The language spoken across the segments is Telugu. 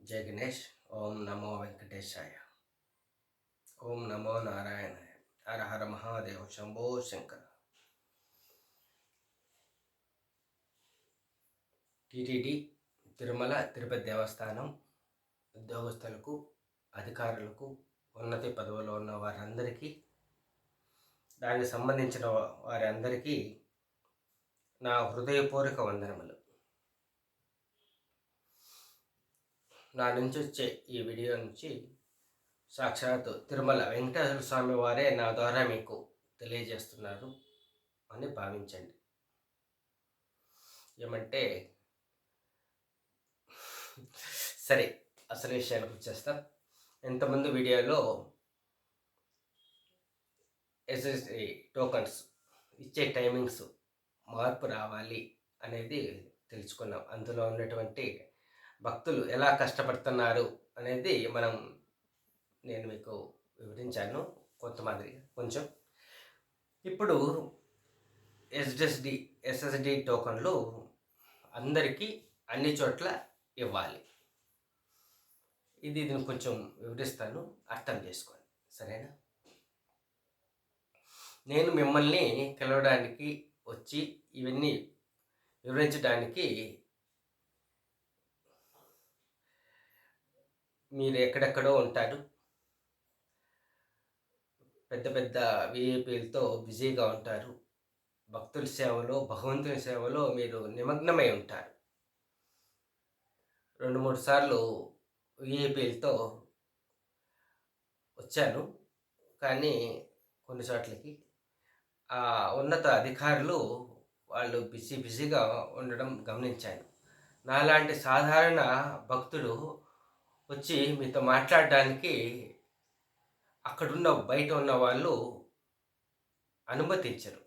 జై గణేష్. ఓం నమో వెంకటేశాయ. ఓం నమో నారాయణాయ. హర హర మహాదేవ శంభో శంకర. టిటిడి తిరుమల తిరుపతి దేవస్థానం ఉద్యోగస్తులకు, అధికారులకు, ఉన్నత పదవులో ఉన్న వారందరికీ, దానికి సంబంధించిన వారందరికీ నా హృదయపూర్వక వందనములు. నా నుంచి వచ్చే ఈ వీడియో నుంచి సాక్షాత్ తిరుమల వెంకటేశ్వర స్వామి వారే నా ద్వారా మీకు తెలియజేస్తున్నారు అని భావించండి. ఏమంటే సరే, అసలు విషయానికి వచ్చేస్తాం. ఇంతకుముందు వీడియోలో ఎస్ఎస్డి టోకన్స్ ఇచ్చే టైమింగ్స్ మార్పు రావాలి అనేది తెలుసుకున్నాం. అందులో ఉన్నటువంటి భక్తులు ఎలా కష్టపడుతున్నారు అనేది నేను మీకు వివరించాను కొంచెం. ఇప్పుడు ఎస్ఎస్డి టోకన్లు అందరికీ అన్ని చోట్ల ఇవ్వాలి. దీన్ని కొంచెం వివరిస్తాను, అర్థం చేసుకోండి, సరేనా? నేను మిమ్మల్ని కలవడానికి వచ్చి ఇవన్నీ వివరించడానికి మీరు ఎక్కడెక్కడో ఉంటారు. పెద్ద పెద్ద విఐపీలతో బిజీగా ఉంటారు. భక్తుల సేవలో, భగవంతుని సేవలో మీరు నిమగ్నమై ఉంటారు. 2-3 సార్లు విఐపీలతో వచ్చాను, కానీ కొన్ని చోట్లకి ఉన్నత అధికారులు వాళ్ళు బిజీగా ఉండడం గమనించాను. నాలాంటి సాధారణ భక్తుడు వచ్చి మీతో మాట్లాడడానికి అక్కడున్న బయట ఉన్న వాళ్ళు అనుమతించరు.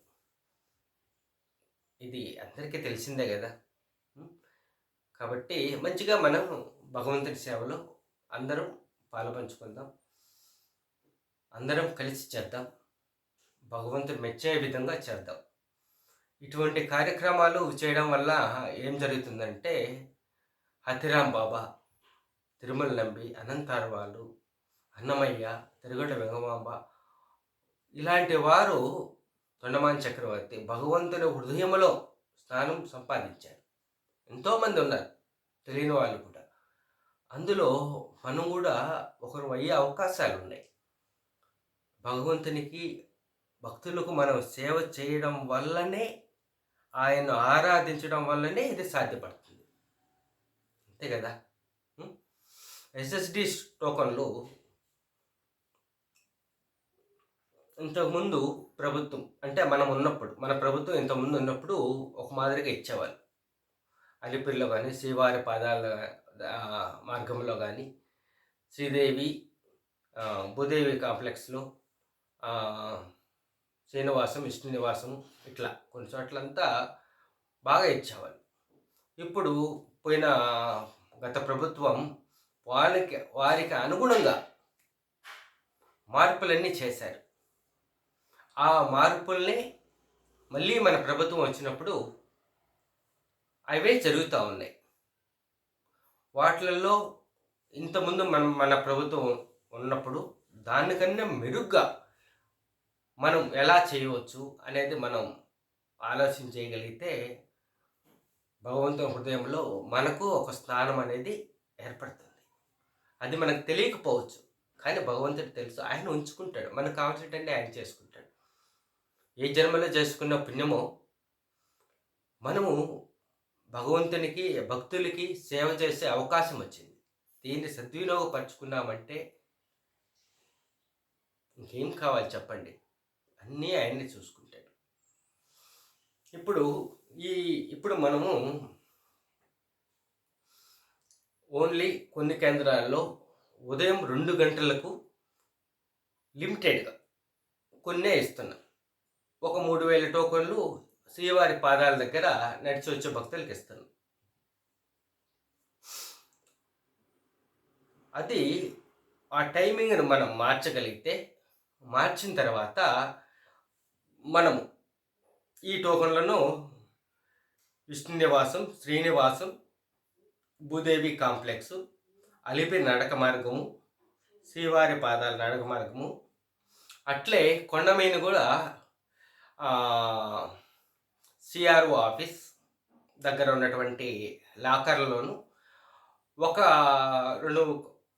ఇది అందరికీ తెలిసిందే కదా. కాబట్టి మంచిగా మనం భగవంతుని సేవలో అందరం పాలుపంచుకుందాం, అందరం కలిసి చేద్దాం, భగవంతుడు మెచ్చే విధంగా చేద్దాం. ఇటువంటి కార్యక్రమాలు చేయడం వల్ల ఏం జరుగుతుందంటే, హతిరాం బాబా, తిరుమల నంబి, అనంతార్వాలు, అన్నమయ్య, తిరుగట వెంగమాంబ ఇలాంటి వారు, తొండమాన్ చక్రవర్తి భగవంతుని హృదయంలో స్థానం సంపాదించారు. ఎంతోమంది ఉన్నారు, తెలియని వాళ్ళు కూడా. అందులో మనం కూడా ఒకరు అయ్యే అవకాశాలు ఉన్నాయి. భగవంతునికి, భక్తులకు మనం సేవ చేయడం వల్లనే, ఆయన్ను ఆరాధించడం వల్లనే ఇది సాధ్యపడుతుంది. అంతే కదా. ఎస్ఎస్డి టోకన్లు ఇంతకుముందు ప్రభుత్వం, అంటే మన ప్రభుత్వం ఇంతకుముందు ఉన్నప్పుడు ఒక మాదిరిగా ఇచ్చేవాళ్ళు. అలిపిరిలో కానీ, శ్రీవారి పాదాల మార్గంలో కానీ, శ్రీదేవి భూదేవి కాంప్లెక్స్లో, శ్రీనివాసం, విష్ణు నివాసం, ఇట్లా కొన్ని చోట్లంతా బాగా ఇచ్చేవాళ్ళు. ఇప్పుడు గత ప్రభుత్వం వారికి అనుగుణంగా మార్పులన్నీ చేశారు. ఆ మార్పుల్ని మళ్ళీ మన ప్రభుత్వం వచ్చినప్పుడు అవే జరుగుతూ ఉన్నాయి. వాటిల్లో ఇంతకుముందు మన ప్రభుత్వం ఉన్నప్పుడు దానికన్నా మెరుగ్గా మనం ఎలా చేయవచ్చు అనేది మనం ఆలోచన చేయగలిగితే, భగవంతుని హృదయంలో మనకు ఒక స్థానం అనేది ఏర్పడుతుంది. అది మనకు తెలియకపోవచ్చు, కానీ భగవంతుడికి తెలుసు. ఆయన ఉంచుకుంటాడు, మనకు కావాల్సినట్టు ఆయన చేసుకుంటాడు. ఏ జన్మలో చేసుకున్న పుణ్యమో మనము భగవంతునికి, భక్తులకి సేవ చేసే అవకాశం వచ్చింది. దీన్ని సద్వినియోగపరుచుకున్నామంటే ఇంకేం కావాలి చెప్పండి, అన్నీ ఆయన్ని చూసుకుంటాడు. ఇప్పుడు మనము ఓన్లీ కొన్ని కేంద్రాల్లో ఉదయం 2 గంటలకు లిమిటెడ్గా కొన్నే ఇస్తున్నాం. ఒక 3000 టోకన్లు శ్రీవారి పాదాల దగ్గర నడిచి వచ్చే భక్తులకు ఇస్తున్నాం. అది ఆ టైమింగ్ను మనం మార్చగలిగితే, మార్చిన తర్వాత మనము ఈ టోకన్లను విష్ణు నివాసం, శ్రీనివాసం, భూదేవి కాంప్లెక్స్, అలిపి నడక మార్గము, శ్రీవారి పాదాల నడక మార్గము, అట్లే కొండమీద కూడా సిఆర్ఓ ఆఫీస్ దగ్గర ఉన్నటువంటి లాకర్లలోను ఒక 2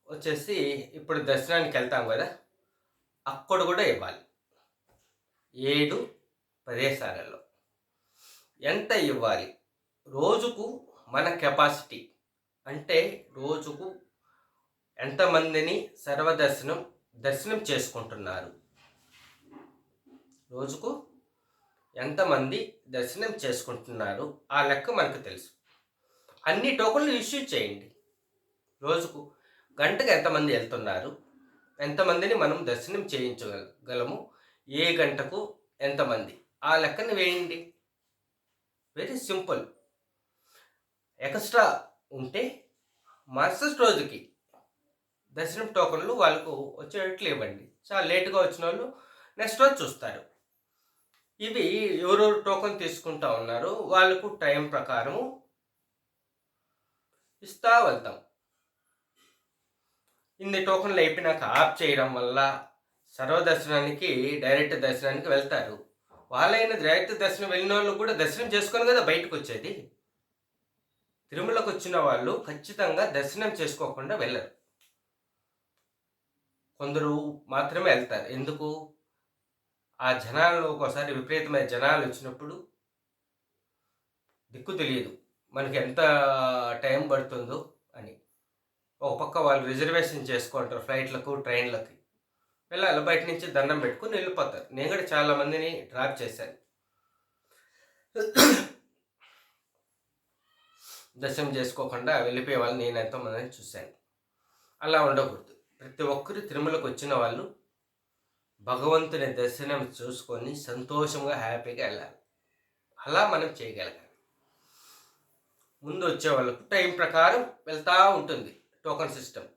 వచ్చేసి ఇప్పుడు దర్శనానికి వెళ్తాం కదా, అక్కడ కూడా ఇవ్వాలి. 7 ప్రదేశాలలో ఎంత ఇవ్వాలి? రోజుకు మన కెపాసిటీ అంటే రోజుకు ఎంతమందిని దర్శనం చేసుకుంటున్నారు, రోజుకు ఎంతమంది దర్శనం చేసుకుంటున్నారు ఆ లెక్క మనకు తెలుసు. అన్ని టోకన్లు ఇష్యూ చేయండి. రోజుకు గంటకు ఎంతమంది వెళ్తున్నారు, ఎంతమందిని మనం దర్శనం చేయించగలము, ఏ గంటకు ఎంతమంది, ఆ లెక్కను వేయండి. Very simple. ఎక్స్ట్రా ఉంటే మరుసటి రోజుకి దర్శనం టోకన్లు వాళ్ళకు వచ్చేటట్లు ఇవ్వండి. చాలా లేటుగా వచ్చిన వాళ్ళు నెక్స్ట్ రోజు చూస్తారు. ఇవి ఎవరెవరు టోకన్ తీసుకుంటా ఉన్నారో వాళ్ళకు టైం ప్రకారము ఇస్తా వెళ్తాం. ఇన్ని టోకన్లు అయిపోయినాక ఆఫ్ చేయడం వల్ల సర్వదర్శనానికి డైరెక్ట్ దర్శనానికి వెళ్తారు. వాళ్ళైన డైరెక్ట్ దర్శనం వెళ్ళిన వాళ్ళు కూడా దర్శనం చేసుకొని కదా బయటకు వచ్చేది. తిరుమలకు వచ్చిన వాళ్ళు ఖచ్చితంగా దర్శనం చేసుకోకుండా వెళ్ళరు. కొందరు మాత్రమే వెళ్తారు. ఎందుకు? ఆ జనాలు ఒకసారి విపరీతమైన జనాలు వచ్చినప్పుడు దిక్కు తెలియదు మనకి ఎంత టైం పడుతుందో అని. ఒక పక్క వాళ్ళు రిజర్వేషన్ చేసుకుంటారు ఫ్లైట్లకు, ట్రైన్లకి. వెళ్ళాలి, బయట నుంచి దండం పెట్టుకుని వెళ్ళిపోతారు. నేను కూడా చాలామందిని డ్రాప్ చేశాను. దర్శనం చేసుకోకుండా వెళ్ళిపోయే వాళ్ళు నేను ఎంతోమందిని చూశాను. అలా ఉండకూడదు. ప్రతి ఒక్కరు తిరుమలకు వచ్చిన వాళ్ళు భగవంతుని దర్శనం చూసుకొని సంతోషంగా హ్యాపీగా వెళ్ళాలి. అలా మనం చేయగలగాలి. ముందు వచ్చే వాళ్ళకు టైం ప్రకారం వెళ్తూ ఉంటుంది టోకన్ సిస్టమ్.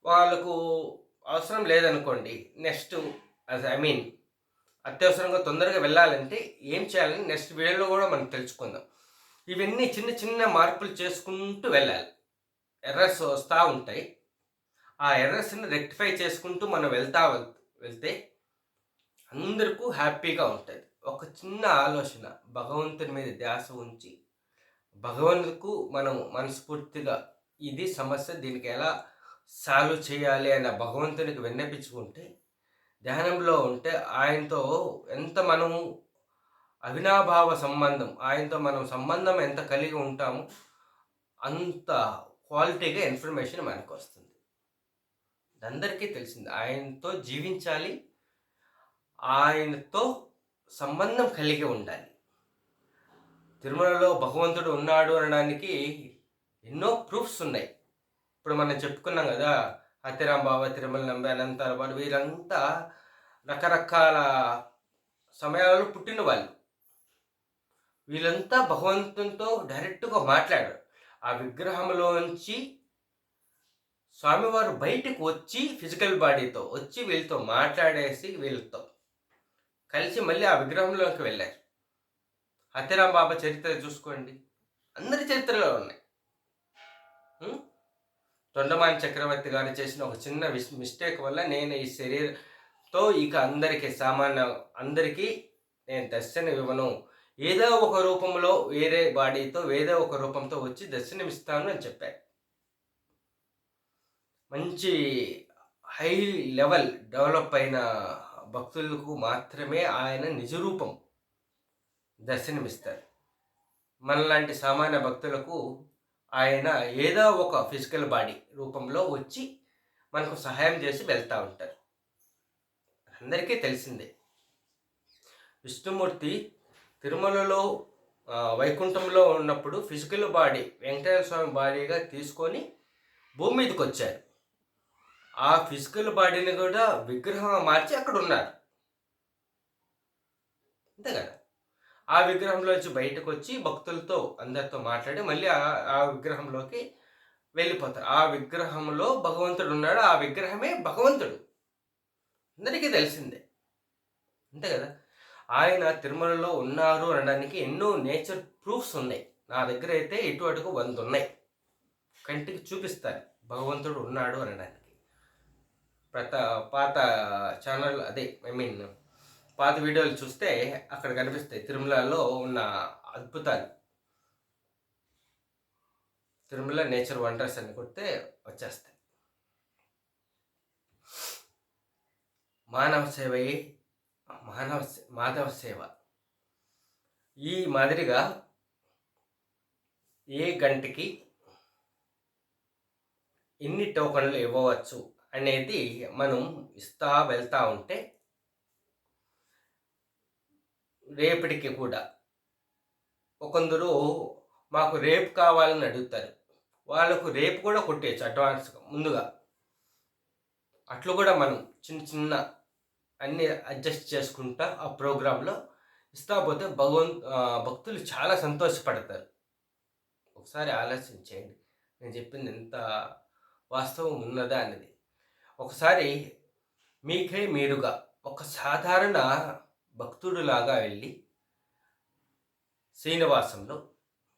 వాళ్ళకు అవసరం లేదనుకోండి, నెక్స్ట్ అత్యవసరంగా తొందరగా వెళ్ళాలంటే ఏం చేయాలని నెక్స్ట్ వీడియోలో కూడా మనం తెలుసుకుందాం. ఇవన్నీ చిన్న చిన్న మార్పులు చేసుకుంటూ వెళ్ళాలి. ఎర్రర్స్ వస్తూ ఉంటాయి. ఆ ఎర్రర్స్ని రెక్టిఫై చేసుకుంటూ మనం వెళ్తే అందరికీ హ్యాపీగా ఉంటుంది. ఒక చిన్న ఆలోచన, భగవంతుని మీద ధ్యాస ఉంచి భగవంతుకు మనం మనస్ఫూర్తిగా ఇది సమస్య, దీనికి ఎలా సాల్వ్ చేయాలి అన్న భగవంతునికి విన్నపించుకుంటే, ధ్యానంలో ఉంటే ఆయనతో ఎంత మనము అవినాభావ సంబంధం, ఆయనతో మనం సంబంధం ఎంత కలిగి ఉంటామో అంత క్వాలిటీగా ఇన్ఫర్మేషన్ మనకు వస్తుంది. అందరికీ తెలిసింది. ఆయనతో జీవించాలి, ఆయనతో సంబంధం కలిగి ఉండాలి. తిరుమలలో భగవంతుడు ఉన్నాడు అనడానికి ఎన్నో ప్రూఫ్స్ ఉన్నాయి. ఇప్పుడు మనం చెప్పుకున్నాం కదా, అతిరాంబావ, తిరుమల నంబి, అనంతాలవాడు, వీరంతా రకరకాల సమయాలలో పుట్టిన వాళ్ళు. వీళ్ళంతా భగవంతునితో డైరెక్ట్గా మాట్లాడారు. ఆ విగ్రహంలోంచి స్వామివారు బయటకు వచ్చి ఫిజికల్ బాడీతో వచ్చి వీళ్ళతో మాట్లాడేసి వీళ్ళతో కలిసి మళ్ళీ ఆ విగ్రహంలోకి వెళ్ళారు. అతిరాం బాబా చరిత్ర చూసుకోండి, అందరి చరిత్రలో ఉన్నాయి. తొండమాని చక్రవర్తి గారు చేసిన ఒక చిన్న మిస్టేక్ వల్ల నేను ఈ శరీరంతో ఇక అందరికీ నేను దర్శనం ఇవ్వను, ఏదో ఒక రూపంలో వేరే బాడీతో ఏదో ఒక రూపంతో వచ్చి దర్శనమిస్తాను అని చెప్పారు. మంచి హై లెవెల్ డెవలప్ అయిన భక్తులకు మాత్రమే ఆయన నిజరూపం దర్శనమిస్తారు. మనలాంటి సామాన్య భక్తులకు ఆయన ఏదో ఒక ఫిజికల్ బాడీ రూపంలో వచ్చి మనకు సహాయం చేసి వెళ్తూ ఉంటారు. అందరికీ తెలిసిందే. విష్ణుమూర్తి తిరుమలలో వైకుంఠంలో ఉన్నప్పుడు ఫిజికల్ బాడీ వెంకటేశ్వర స్వామి బాడీగా తీసుకొని భూమి మీదకి వచ్చారు. ఆ ఫిజికల్ బాడీని కూడా విగ్రహం మార్చి అక్కడ ఉన్నారు, అంతే కదా. ఆ విగ్రహంలోంచి బయటకు వచ్చి భక్తులతో అందరితో మాట్లాడి మళ్ళీ ఆ విగ్రహంలోకి వెళ్ళిపోతారు. ఆ విగ్రహంలో భగవంతుడు ఉన్నాడు, ఆ విగ్రహమే భగవంతుడు, అందరికీ తెలిసిందే, అంతే కదా. ఆయన తిరుమలలో ఉన్నారు అనడానికి ఎన్నో నేచర్ ప్రూఫ్స్ ఉన్నాయి. నా దగ్గర అయితే ఇటు అటుకు 100 ఉన్నాయి. కంటికి చూపిస్తారు భగవంతుడు ఉన్నాడు అనడానికి. పాత ఛానల్ అదే పాత వీడియోలు చూస్తే అక్కడ కనిపిస్తాయి తిరుమలలో ఉన్న అద్భుతాలు. తిరుమల నేచర్ వండర్స్ అని కొడితే వచ్చేస్తాయి. మానవ సేవయే మాధవ సేవ. ఈ మాదిరిగా ఏ గంటకి ఎన్ని టోకన్లు ఇవ్వవచ్చు అనేది మనం వెళ్తూ ఉంటే రేపటికి కూడా కొందరు మాకు రేపు కావాలని అడుగుతారు. వాళ్ళకు రేపు కూడా కొట్టేయచ్చు అడ్వాన్స్గా ముందుగా. అట్లు కూడా మనం చిన్న చిన్న అన్నీ అడ్జస్ట్ చేసుకుంటా ఆ ప్రోగ్రాంలో ఇస్తా పోతే భక్తులు చాలా సంతోషపడతారు. ఒకసారి ఆలోచన చేయండి నేను చెప్పింది ఎంత వాస్తవం ఉన్నదా అనేది. ఒకసారి మీకే మీరుగా ఒక సాధారణ భక్తుడిలాగా వెళ్ళి శ్రీనివాసంలో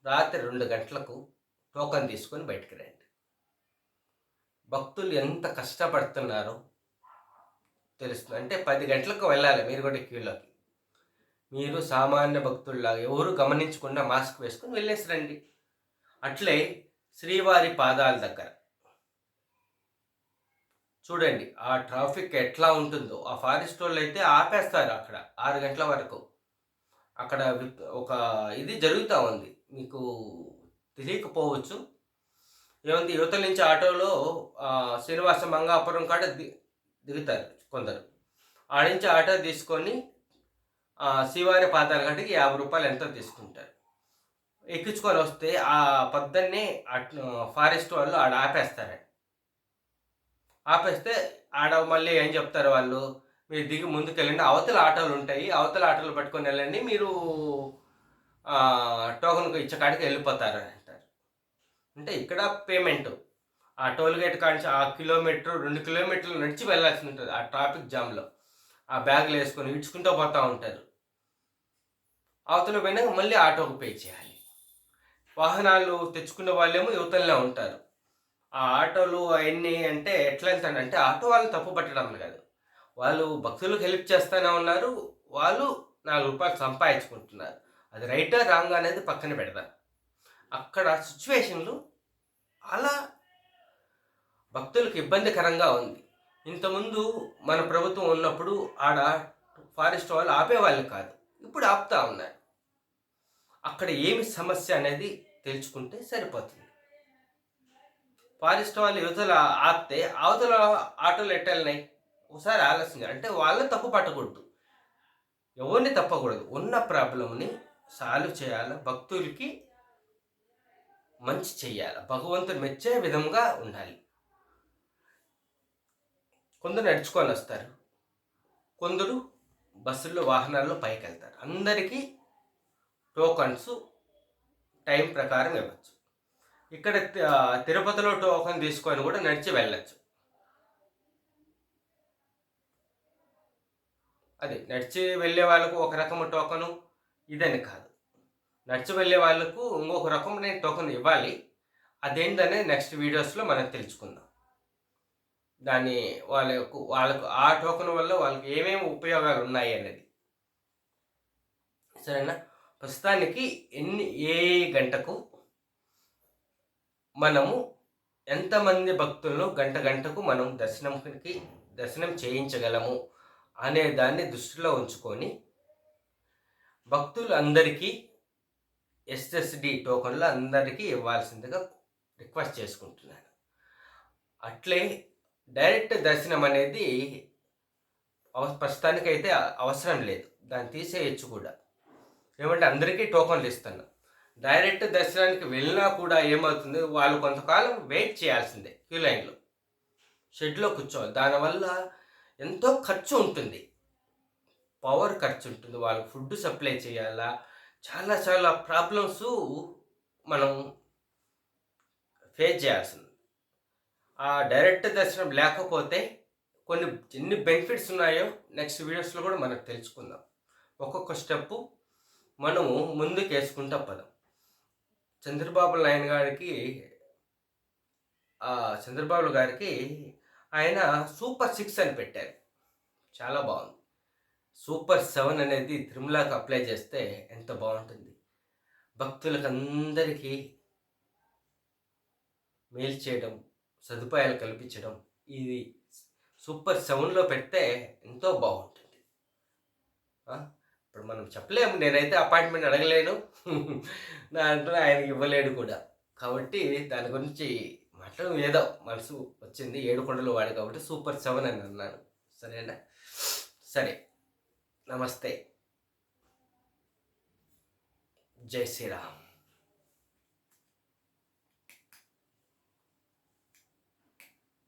రాత్రి 2 గంటలకు టోకన్ తీసుకొని బయటికి రండి. భక్తులు ఎంత కష్టపడుతున్నారో తెలుస్తుంది. అంటే 10 గంటలకు వెళ్ళాలి మీరు కూడా క్యూలోకి. మీరు సామాన్య భక్తుల్లాగా ఎవరు గమనించకుండా మాస్క్ వేసుకొని వెళ్ళేసి రండి. అట్లే శ్రీవారి పాదాల దగ్గర చూడండి ఆ ట్రాఫిక్ ఎట్లా ఉంటుందో. ఆ ఫారెస్ట్ వాళ్ళు అయితే ఆపేస్తారు అక్కడ 6 గంటల వరకు. అక్కడ ఒక ఇది జరుగుతూ ఉంది, మీకు తెలియకపోవచ్చు. ఏముంది, యువతల నుంచి ఆటోలో శ్రీనివాస మంగాపురం కాడ దిగుతారు కొందరు. ఆడించి ఆటో తీసుకొని శ్రీవారి పాదాల కాడికి 50 రూపాయలు ఎంతో తీసుకుంటారు. ఎక్కించుకొని వస్తే ఆ పొద్దున్నే ఫారెస్ట్ వాళ్ళు ఆడ ఆపేస్తే ఆడ మళ్ళీ ఏం చెప్తారు వాళ్ళు, మీరు దిగి ముందుకు వెళ్ళండి, అవతల ఆటోలు ఉంటాయి, అవతల ఆటోలు పట్టుకొని వెళ్ళండి, మీరు టోకన్ ఇచ్చే కాడికి వెళ్ళిపోతారు అని అంటారు. అంటే ఇక్కడ పేమెంట్ ఆ టోల్ గేట్ కాంచి ఆ 2 కిలోమీటర్లు నడిచి వెళ్ళాల్సి ఉంటుంది. ఆ ట్రాఫిక్ జామ్లో ఆ బ్యాగులు వేసుకొని ఇడ్చుకుంటూ పోతూ ఉంటారు. అవతల పోయినాక మళ్ళీ ఆటోకు పే చేయాలి. వాహనాలు తెచ్చుకున్న వాళ్ళేమో యువతలనే ఉంటారు. ఆ ఆటోలు అవన్నీ అంటే ఎట్లా వెళ్తాడంటే ఆటో వాళ్ళు తప్పు పట్టడం కాదు, వాళ్ళు భక్తులకు హెల్ప్ చేస్తూనే ఉన్నారు, వాళ్ళు 4 రూపాయలు సంపాదించుకుంటున్నారు. అది రైటా రాంగ్ అనేది పక్కన పెడదాం. అక్కడ సిచ్యువేషన్లు అలా భక్తులకు ఇబ్బందికరంగా ఉంది. ఇంతకుముందు మన ప్రభుత్వం ఉన్నప్పుడు ఆడ ఫారెస్ట్ వాళ్ళు ఆపేవాళ్ళు కాదు, ఇప్పుడు ఆపుతా ఉన్నారు. అక్కడ ఏమి సమస్య అనేది తెలుసుకుంటే సరిపోతుంది. ఫారెస్ట్ వాళ్ళు యువతల ఆపితే అవతల ఆటోలు ఎట్టెళ్ళినాయి ఒకసారి ఆలోచించాలి. అంటే వాళ్ళని తప్పు పట్టకూడదు, ఎవరిని తప్పకూడదు, ఉన్న ప్రాబ్లంని సాల్వ్ చేయాలి, భక్తులకి మంచి చెయ్యాలి, భగవంతుడు మెచ్చే విధంగా ఉండాలి. కొందరు నడుచుకొని వస్తారు, కొందరు బస్సుల్లో వాహనాల్లో పైకి వెళ్తారు. అందరికీ టోకన్స్ టైం ప్రకారం ఇవ్వచ్చు. ఇక్కడ తిరుపతిలో టోకన్ తీసుకొని కూడా నడిచి వెళ్ళచ్చు. అది నడిచి వెళ్ళే వాళ్ళకు ఒక రకము టోకను ఇదని కాదు, నడిచి వెళ్ళే వాళ్ళకు ఇంకొక రకమైన టోకన్ ఇవ్వాలి. అదేంటనే నెక్స్ట్ వీడియోస్లో మనం తెలుసుకుందాం. దాన్ని వాళ్ళకు ఆ టోకన్ వల్ల వాళ్ళకి ఏమేమి ఉపయోగాలు ఉన్నాయి అనేది. సరేనా? ప్రస్తుతానికి ఏ గంటకు మనము ఎంతమంది భక్తులను గంటకు మనం దర్శనం చేయించగలము అనే దాన్ని దృష్టిలో ఉంచుకొని భక్తులు అందరికీ ఎస్ఎస్డి టోకన్లు అందరికీ ఇవ్వాల్సిందిగా రిక్వెస్ట్ చేసుకుంటున్నాను. అట్లే డైరెక్ట్ దర్శనం అనేది ప్రస్తుతానికైతే అవసరం లేదు, దాన్ని తీసేయచ్చు కూడా. ఏమంటే అందరికీ టోకన్లు ఇస్తున్నాం. డైరెక్ట్ దర్శనానికి వెళ్ళినా కూడా ఏమవుతుంది, వాళ్ళు కొంతకాలం వెయిట్ చేయాల్సిందే, క్యూ లైన్లో షెడ్లో కూర్చోవాలి. దానివల్ల ఎంతో ఖర్చు ఉంటుంది, పవర్ ఖర్చు ఉంటుంది, వాళ్ళకి ఫుడ్ సప్లై చేయాలా, చాలా చాలా ప్రాబ్లమ్స్ మనం ఫేస్ చేయాల్సింది. ఆ డైరెక్ట్ దర్శనం లేకపోతే ఎన్ని బెనిఫిట్స్ ఉన్నాయో నెక్స్ట్ వీడియోస్లో కూడా మనకు తెలుసుకుందాం. ఒక్కొక్క స్టెప్పు మనము ముందుకు వేసుకుంటా పదం. చంద్రబాబు నాయుడు గారికి చంద్రబాబు గారికి ఆయన సూపర్ 6 అని పెట్టారు. చాలా బాగుంది. సూపర్ 7 అనేది తిరుమలకి అప్లై చేస్తే ఎంత బాగుంటుంది. భక్తులకందరికీ మేలు చేయడం, సదుపాయాలు కల్పించడం, ఇది సూపర్ 7లో పెడితే ఎంతో బాగుంటుంది. ఇప్పుడు మనం చెప్పలేము, నేనైతే అపాయింట్మెంట్ అడగలేను. దాంట్లో ఆయనకి ఇవ్వలేడు కూడా. కాబట్టి దాని గురించి మాట్లాడడం ఏదో మనసు వచ్చింది. 7 కొండలు వాడు కాబట్టి సూపర్ 7 అని అన్నాను. సరేనా? సరే, నమస్తే. జై శ్రీరామ్.